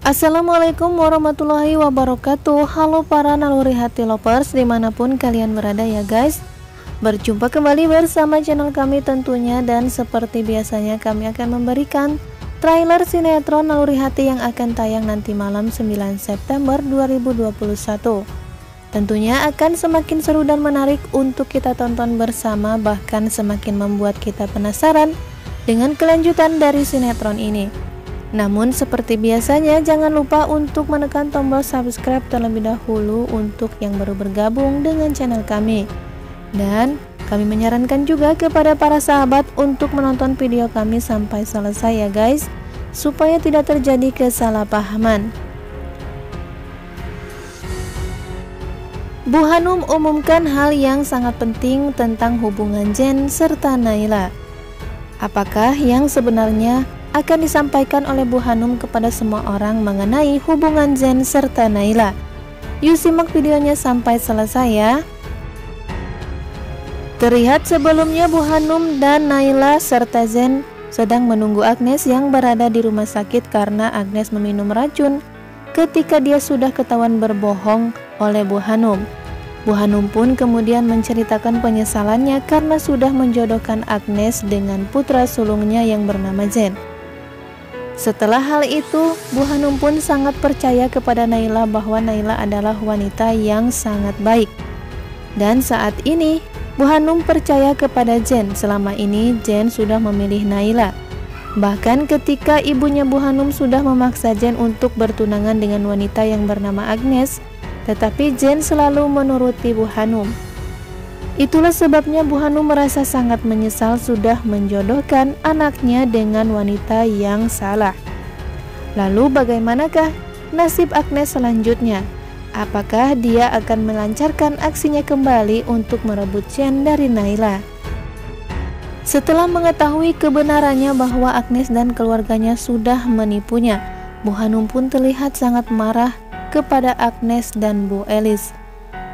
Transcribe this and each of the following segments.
Assalamualaikum warahmatullahi wabarakatuh. Halo para naluri hati lovers dimanapun kalian berada ya guys. Berjumpa kembali bersama channel kami tentunya, dan seperti biasanya kami akan memberikan trailer sinetron Naluri Hati yang akan tayang nanti malam 9 September 2021. Tentunya akan semakin seru dan menarik untuk kita tonton bersama, bahkan semakin membuat kita penasaran dengan kelanjutan dari sinetron ini. Namun seperti biasanya jangan lupa untuk menekan tombol subscribe terlebih dahulu untuk yang baru bergabung dengan channel kami. Dan kami menyarankan juga kepada para sahabat untuk menonton video kami sampai selesai ya guys, supaya tidak terjadi kesalahpahaman. Bu Hanum umumkan hal yang sangat penting tentang hubungan Jen serta Naila. Apakah yang sebenarnya akan disampaikan oleh Bu Hanum kepada semua orang mengenai hubungan Jen serta Naila? Yuk simak videonya sampai selesai ya. Terlihat sebelumnya Bu Hanum dan Naila serta Jen sedang menunggu Agnes yang berada di rumah sakit karena Agnes meminum racun ketika dia sudah ketahuan berbohong oleh Bu Hanum. Bu Hanum pun kemudian menceritakan penyesalannya karena sudah menjodohkan Agnes dengan putra sulungnya yang bernama Jen. Setelah hal itu, Bu Hanum pun sangat percaya kepada Naila bahwa Naila adalah wanita yang sangat baik. Dan saat ini, Bu Hanum percaya kepada Jen. Selama ini Jen sudah memilih Naila. Bahkan ketika ibunya Bu Hanum sudah memaksa Jen untuk bertunangan dengan wanita yang bernama Agnes, tetapi Jen selalu menuruti Bu Hanum. Itulah sebabnya Bu Hanum merasa sangat menyesal sudah menjodohkan anaknya dengan wanita yang salah. Lalu bagaimanakah nasib Agnes selanjutnya? Apakah dia akan melancarkan aksinya kembali untuk merebut Jen dari Naila? Setelah mengetahui kebenarannya bahwa Agnes dan keluarganya sudah menipunya, Bu Hanum pun terlihat sangat marah kepada Agnes dan Bu Elis.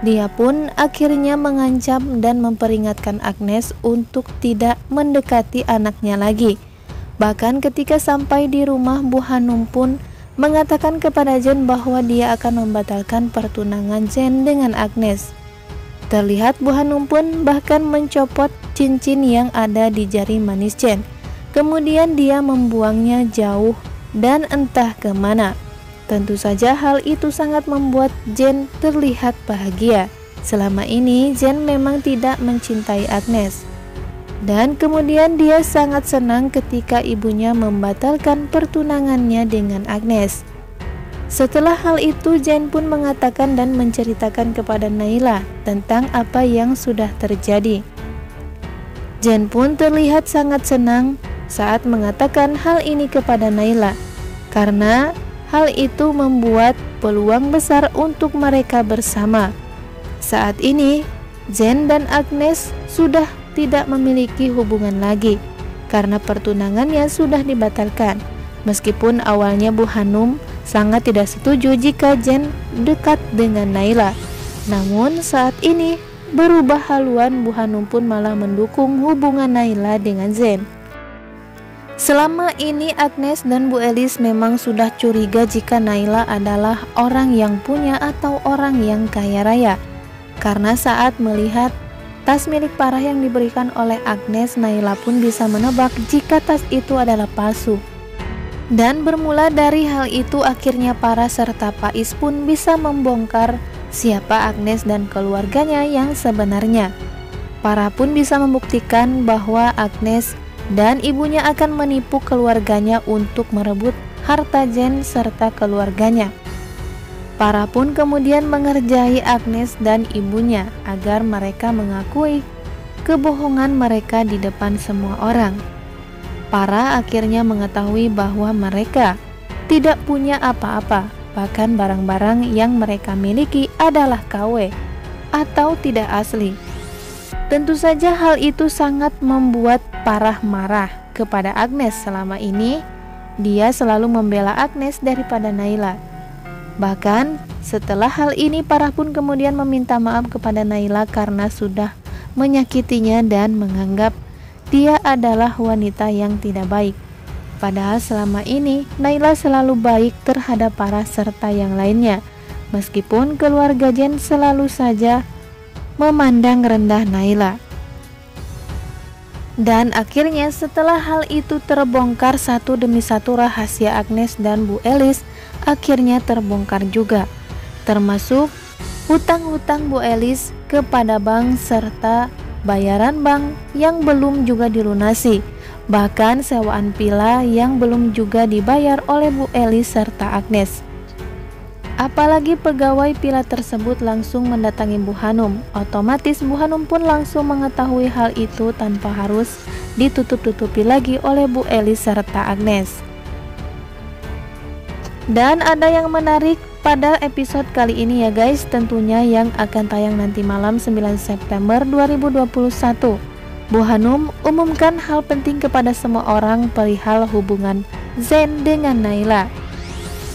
Dia pun akhirnya mengancam dan memperingatkan Agnes untuk tidak mendekati anaknya lagi. Bahkan ketika sampai di rumah, Bu Hanum pun mengatakan kepada Jen bahwa dia akan membatalkan pertunangan Jen dengan Agnes. Terlihat Bu Hanum pun bahkan mencopot cincin yang ada di jari manis Jen. Kemudian dia membuangnya jauh dan entah kemana. Tentu saja hal itu sangat membuat Jen terlihat bahagia. Selama ini Jen memang tidak mencintai Agnes. Dan kemudian dia sangat senang ketika ibunya membatalkan pertunangannya dengan Agnes. Setelah hal itu Jen pun mengatakan dan menceritakan kepada Naila tentang apa yang sudah terjadi. Jen pun terlihat sangat senang saat mengatakan hal ini kepada Naila, karena hal itu membuat peluang besar untuk mereka bersama. Saat ini, Jen dan Agnes sudah tidak memiliki hubungan lagi karena pertunangannya sudah dibatalkan. Meskipun awalnya Bu Hanum sangat tidak setuju jika Jen dekat dengan Naila, namun saat ini berubah haluan. Bu Hanum pun malah mendukung hubungan Naila dengan Jen. Selama ini Agnes dan Bu Elis memang sudah curiga jika Naila adalah orang yang punya atau orang yang kaya raya. Karena saat melihat tas milik Parah yang diberikan oleh Agnes, Naila pun bisa menebak jika tas itu adalah palsu. Dan bermula dari hal itu akhirnya Parah serta Pais pun bisa membongkar siapa Agnes dan keluarganya yang sebenarnya. Parah pun bisa membuktikan bahwa Agnes dan ibunya akan menipu keluarganya untuk merebut harta Jen serta keluarganya. Parah pun kemudian mengerjai Agnes dan ibunya agar mereka mengakui kebohongan mereka di depan semua orang. Parah akhirnya mengetahui bahwa mereka tidak punya apa-apa, bahkan barang-barang yang mereka miliki adalah KW atau tidak asli. Tentu saja hal itu sangat membuat Parah marah kepada Agnes. Selama ini dia selalu membela Agnes daripada Naila. Bahkan setelah hal ini Parah pun kemudian meminta maaf kepada Naila karena sudah menyakitinya dan menganggap dia adalah wanita yang tidak baik. Padahal selama ini Naila selalu baik terhadap para serta yang lainnya, meskipun keluarga Zen selalu saja memandang rendah Naila. Dan akhirnya setelah hal itu terbongkar, satu demi satu rahasia Agnes dan Bu Elis akhirnya terbongkar juga, termasuk hutang-hutang Bu Elis kepada bank serta bayaran bank yang belum juga dilunasi, bahkan sewaan villa yang belum juga dibayar oleh Bu Elis serta Agnes. Apalagi pegawai villa tersebut langsung mendatangi Bu Hanum. Otomatis Bu Hanum pun langsung mengetahui hal itu tanpa harus ditutup-tutupi lagi oleh Bu Elis serta Agnes. Dan ada yang menarik pada episode kali ini ya guys, tentunya yang akan tayang nanti malam 9 September 2021. Bu Hanum umumkan hal penting kepada semua orang perihal hubungan Zen dengan Naila.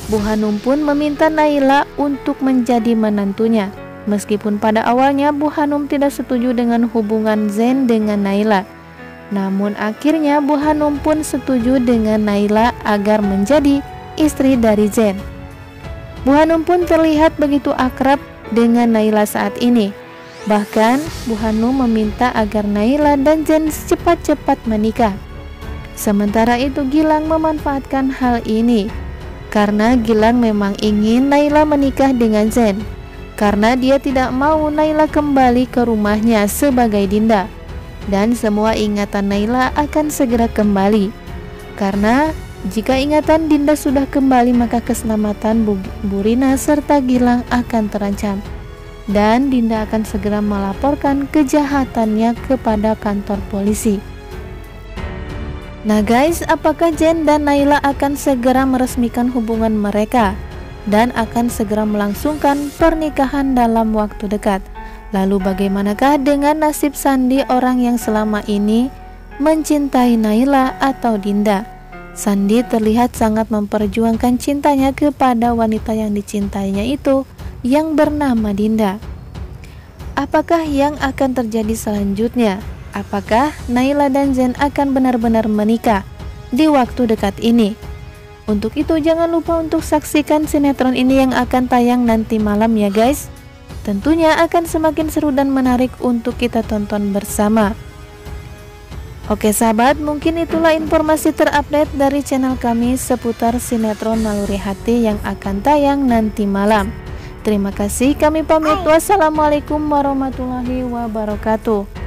Bu Hanum pun meminta Naila untuk menjadi menantunya. Meskipun pada awalnya Bu Hanum tidak setuju dengan hubungan Zen dengan Naila, namun akhirnya Bu Hanum pun setuju dengan Naila agar menjadi istri dari Zen. Bu Hanum pun terlihat begitu akrab dengan Naila saat ini. Bahkan Bu Hanum meminta agar Naila dan Zen cepat-cepat menikah. Sementara itu Gilang memanfaatkan hal ini, karena Gilang memang ingin Naila menikah dengan Zen, karena dia tidak mau Naila kembali ke rumahnya sebagai Dinda, dan semua ingatan Naila akan segera kembali. Karena jika ingatan Dinda sudah kembali, maka keselamatan Bu Rina serta Gilang akan terancam, dan Dinda akan segera melaporkan kejahatannya kepada kantor polisi. Nah guys, apakah Zen dan Naila akan segera meresmikan hubungan mereka dan akan segera melangsungkan pernikahan dalam waktu dekat? Lalu bagaimanakah dengan nasib Sandi, orang yang selama ini mencintai Naila atau Dinda? Sandi terlihat sangat memperjuangkan cintanya kepada wanita yang dicintainya itu, yang bernama Dinda. Apakah yang akan terjadi selanjutnya? Apakah Naila dan Zen akan benar-benar menikah di waktu dekat ini? Untuk itu jangan lupa untuk saksikan sinetron ini yang akan tayang nanti malam ya guys. Tentunya akan semakin seru dan menarik untuk kita tonton bersama. Oke sahabat, mungkin itulah informasi terupdate dari channel kami seputar sinetron Naluri Hati yang akan tayang nanti malam. Terima kasih, kami pamit. Wassalamualaikum warahmatullahi wabarakatuh.